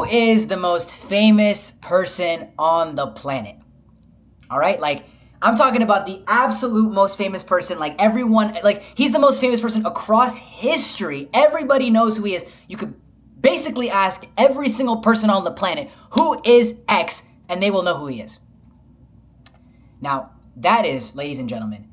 Who is the most famous person on the planet? All right, like I'm talking about the absolute most famous person, like everyone, like he's the most famous person across history. Everybody knows who he is. You could basically ask every single person on the planet, who is X, and they will know who he is. Now, that is, ladies and gentlemen,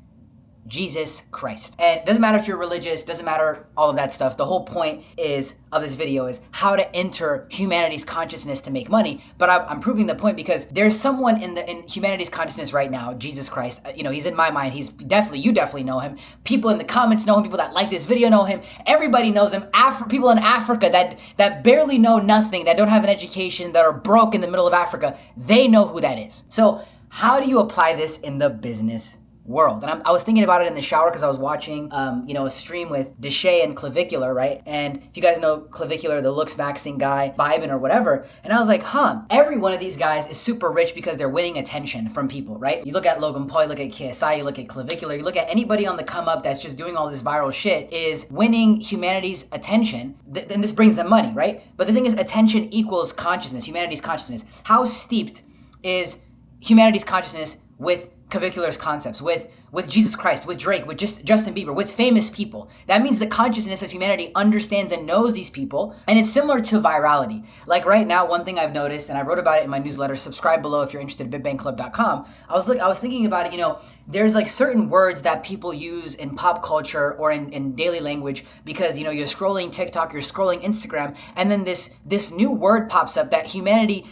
Jesus Christ. And it doesn't matter if you're religious, doesn't matter all of that stuff. The whole point of this video is how to enter humanity's consciousness to make money. But I'm proving the point because there's someone in humanity's consciousness right now, Jesus Christ. He's in my mind. You definitely know him. People in the comments know him. People that like this video know him. Everybody knows him. People in Africa that barely know nothing, that don't have an education, that are broke in the middle of Africa, they know who that is. So how do you apply this in the business world? And I was thinking about it in the shower because I was watching, a stream with Deshay and Clavicular, right? And if you guys know Clavicular, the looks maxing guy, vibing or whatever, and I was like, every one of these guys is super rich because they're winning attention from people, right? You look at Logan Paul, you look at KSI, you look at Clavicular, you look at anybody on the come up that's just doing all this viral shit is winning humanity's attention, and this brings them money, right? But the thing is, attention equals consciousness, humanity's consciousness. How steeped is humanity's consciousness with Clavicular's concepts, with Jesus Christ, with Drake, with Justin Bieber, with famous people? That means the consciousness of humanity understands and knows these people, and it's similar to virality. Like right now, one thing I've noticed, and I wrote about it in my newsletter, subscribe below if you're interested at BigBangClub.com. I was thinking about it, there's like certain words that people use in pop culture or in daily language because, you're scrolling TikTok, you're scrolling Instagram, and then this new word pops up that humanity,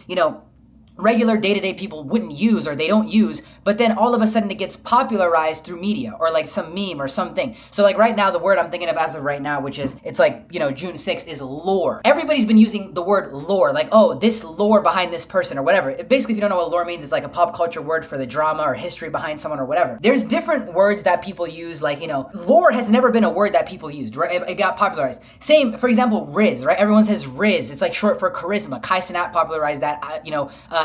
regular day-to-day people wouldn't use or they don't use, but then all of a sudden it gets popularized through media or like some meme or something. So like right now, the word I'm thinking of as of right now, which is, it's like, June 6th, is lore. Everybody's been using the word lore, like, oh, this lore behind this person or whatever. Basically, if you don't know what lore means, it's like a pop culture word for the drama or history behind someone or whatever. There's different words that people use, like, lore has never been a word that people used, right? It got popularized. Same, for example, Riz, right? Everyone says Riz. It's like short for charisma. Kai Cenat popularized that,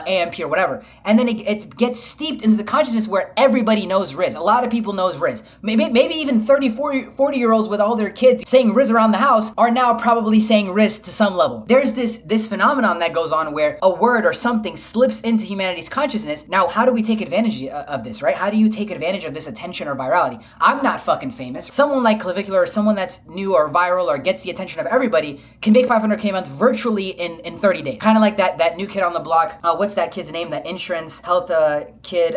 AMP or whatever. And then it gets steeped into the consciousness where everybody knows Riz. A lot of people knows Riz. Maybe even 30, 40-year-olds with all their kids saying Riz around the house are now probably saying Riz to some level. There's this phenomenon that goes on where a word or something slips into humanity's consciousness. Now, how do we take advantage of this, right? How do you take advantage of this attention or virality? I'm not fucking famous. Someone like Clavicular or someone that's new or viral or gets the attention of everybody can make $500K a month virtually in 30 days. Kind of like that new kid on the block. What's that kid's name? That insurance health kid,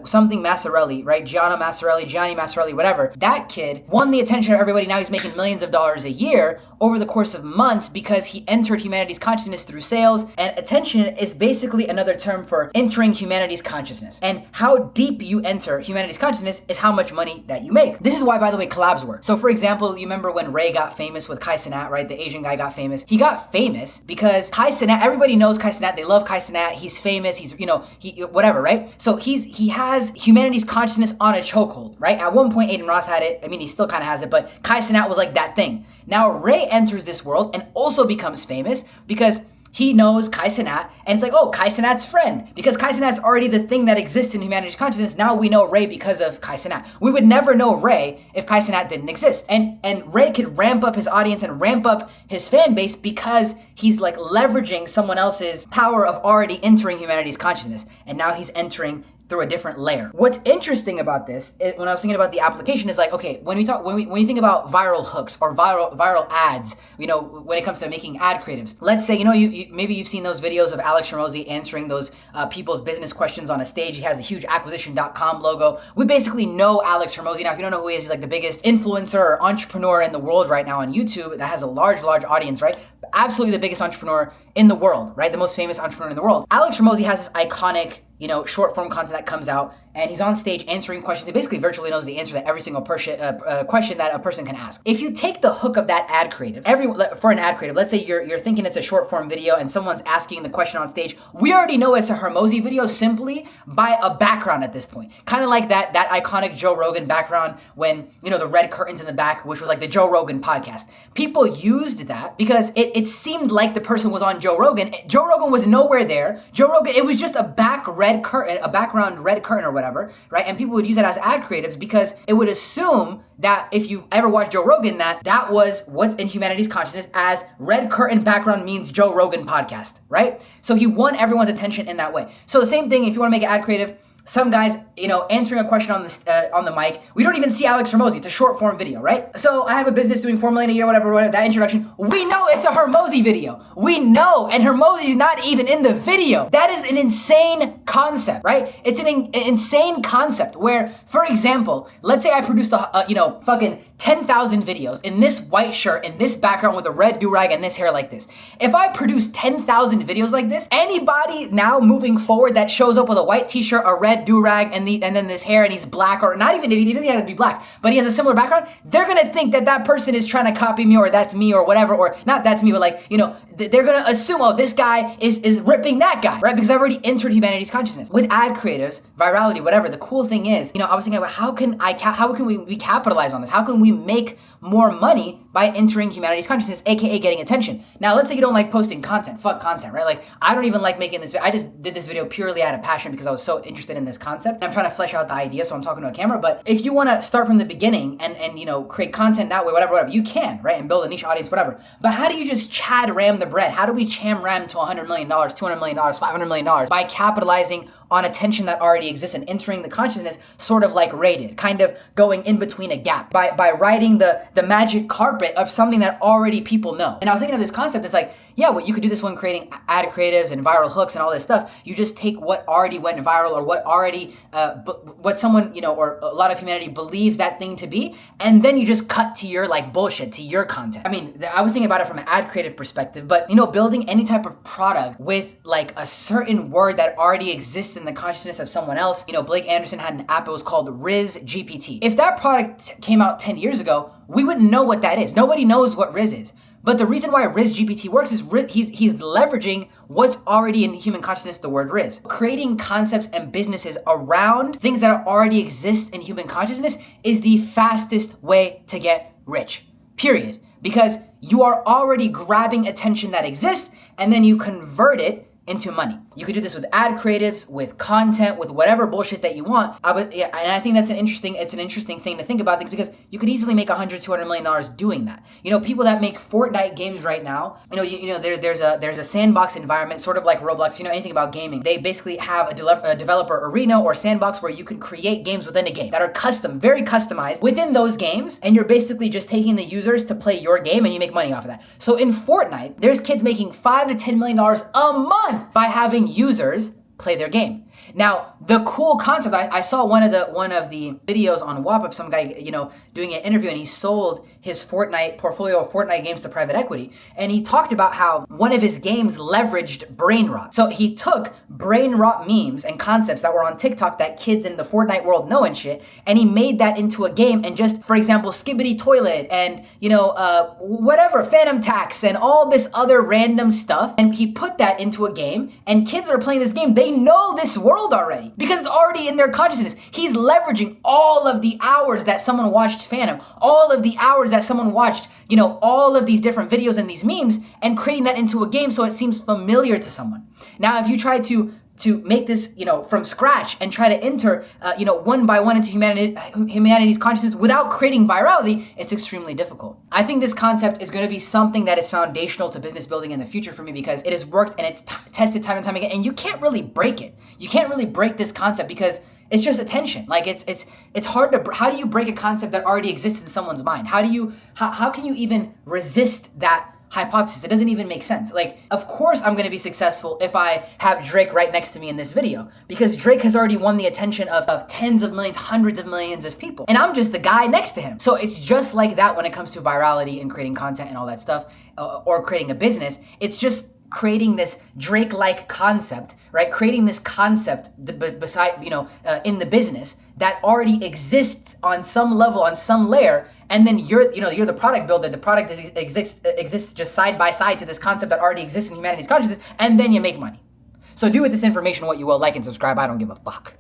something Massarelli, right? Gianni Massarelli, whatever. That kid won the attention of everybody. Now he's making millions of dollars a year over the course of months because he entered humanity's consciousness through sales. And attention is basically another term for entering humanity's consciousness. And how deep you enter humanity's consciousness is how much money that you make. This is why, by the way, collabs work. So for example, you remember when Ray got famous with Kai Cenat, right? The Asian guy got famous. He got famous because Kai Cenat, everybody knows Kai Cenat. They love Kai Cenat. He's famous. He's, he whatever, right? So he has humanity's consciousness on a chokehold, right? At one point, Aiden Ross had it. I mean, he still kind of has it, but Kai Cenat was like that thing. Now Ray enters this world and also becomes famous because he knows Kai Cenat, and it's like, oh, Kai Cenat's friend. Because Kai Cenat's already the thing that exists in humanity's consciousness. Now we know Ray because of Kai Cenat. We would never know Ray if Kai Cenat didn't exist. And Ray could ramp up his audience and ramp up his fan base because he's like leveraging someone else's power of already entering humanity's consciousness. And now he's entering through a different layer. What's interesting about this is when I was thinking about the application is like, okay, when you think about viral hooks or viral ads, when it comes to making ad creatives, let's say, maybe you've seen those videos of Alex Hormozi answering those people's business questions on a stage. He has a huge acquisition.com logo. We basically know Alex Hormozi. Now, if you don't know who he is, he's like the biggest influencer or entrepreneur in the world right now on YouTube that has a large audience, right? Absolutely the biggest entrepreneur in the world, right? The most famous entrepreneur in the world. Alex Hormozi has this iconic, short form content that comes out, and he's on stage answering questions. He basically virtually knows the answer to every single question that a person can ask. If you take the hook of that ad creative, for an ad creative, let's say you're thinking it's a short form video and someone's asking the question on stage, we already know it's a Hormozi video simply by a background at this point. Kind of like that iconic Joe Rogan background when, the red curtains in the back, which was like the Joe Rogan podcast. People used that because it seemed like the person was on Joe Rogan. Joe Rogan was nowhere there. Joe Rogan, it was just a background red curtain or whatever. whatever, right? And people would use it as ad creatives because it would assume that if you've ever watched Joe Rogan, that was what's in humanity's consciousness as red curtain background means Joe Rogan podcast, right? So he won everyone's attention in that way. So the same thing, if you want to make it ad creative, some guys, answering a question on the mic. We don't even see Alex Hormozy. It's a short form video, right? So I have a business doing $4 million a year, whatever, that introduction. We know it's a Hormozy video. We know, and Hormozy's not even in the video. That is an insane concept, right? It's an insane concept where, for example, let's say I produced fucking 10,000 videos in this white shirt, in this background with a red do-rag and this hair like this. If I produce 10,000 videos like this, anybody now moving forward that shows up with a white t-shirt, a red do-rag, and then this hair, and he's black, or not even, he doesn't have to be black, but he has a similar background, they're gonna think that person is trying to copy me, or that's me, or whatever, or not that's me, but they're gonna assume, oh, this guy is ripping that guy, right? Because I've already entered humanity's consciousness. With ad creatives, virality, whatever, the cool thing is, I was thinking about how can we capitalize on this? How can we make more money by entering humanity's consciousness, aka getting attention? Now, let's say you don't like posting content. Fuck content, right? Like, I don't even like making this video. I just did this video purely out of passion because I was so interested in this concept. I'm trying to flesh out the idea, so I'm talking to a camera. But if you want to start from the beginning and create content that way, whatever, you can, right? And build a niche audience, whatever. But how do you just Chad ram the bread? How do we cham ram to $100 million, $200 million, $500 million by capitalizing on attention that already exists and entering the consciousness sort of like Ray did, kind of going in between a gap by riding the magic carpet of something that already people know. And I was thinking of this concept, it's like, yeah, well, you could do this when creating ad creatives and viral hooks and all this stuff. You just take what already went viral or what already, what someone, or a lot of humanity believes that thing to be, and then you just cut to your bullshit, to your content. I mean, I was thinking about it from an ad creative perspective, but building any type of product with a certain word that already exists in the consciousness of someone else. Blake Anderson had an app, it was called Riz GPT. If that product came out 10 years ago, we wouldn't know what that is. Nobody knows what Riz is. But the reason why Riz GPT works is he's leveraging what's already in human consciousness, the word Riz. Creating concepts and businesses around things that already exist in human consciousness is the fastest way to get rich, period. Because you are already grabbing attention that exists and then you convert it into money. You could do this with ad creatives, with content, with whatever bullshit that you want. And I think it's an interesting thing to think about things because you could easily make $100-200 million doing that. People that make Fortnite games right now, there's a sandbox environment, sort of like Roblox. Anything about gaming. They basically have a developer arena or sandbox where you can create games within a game that are custom, very customized within those games, and you're basically just taking the users to play your game and you make money off of that. So in Fortnite, there's kids making $5-10 million a month by having users play their game. Now, the cool concept, I saw one of the videos on WAP of some guy, doing an interview, and he sold his Fortnite portfolio of Fortnite games to private equity. And he talked about how one of his games leveraged brain rot. So he took brain rot memes and concepts that were on TikTok that kids in the Fortnite world know and shit, and he made that into a game. And just, for example, Skibbity Toilet and, whatever, Phantom Tax and all this other random stuff. And he put that into a game, and kids are playing this game. They know this world already because it's already in their consciousness. He's leveraging all of the hours that someone watched Phantom, all of the hours that someone watched, all of these different videos and these memes, and creating that into a game so it seems familiar to someone. Now, if you try to make this, from scratch and try to enter, one by one into humanity's consciousness without creating virality, it's extremely difficult. I think this concept is going to be something that is foundational to business building in the future for me because it has worked and it's tested time and time again, and you can't really break it. You can't really break this concept because it's just attention. It's hard to, how do you break a concept that already exists in someone's mind? How can you even resist that hypothesis? It doesn't even make sense. Of course I'm going to be successful if I have Drake right next to me in this video because Drake has already won the attention of tens of millions, hundreds of millions of people. And I'm just the guy next to him. So it's just like that when it comes to virality and creating content and all that stuff, or creating a business. It's just creating this Drake-like concept, right? Creating this concept beside, in the business that already exists on some level, on some layer, and then you're the product builder. The product exists just side by side to this concept that already exists in humanity's consciousness, and then you make money. So do with this information what you will. Like and subscribe. I don't give a fuck.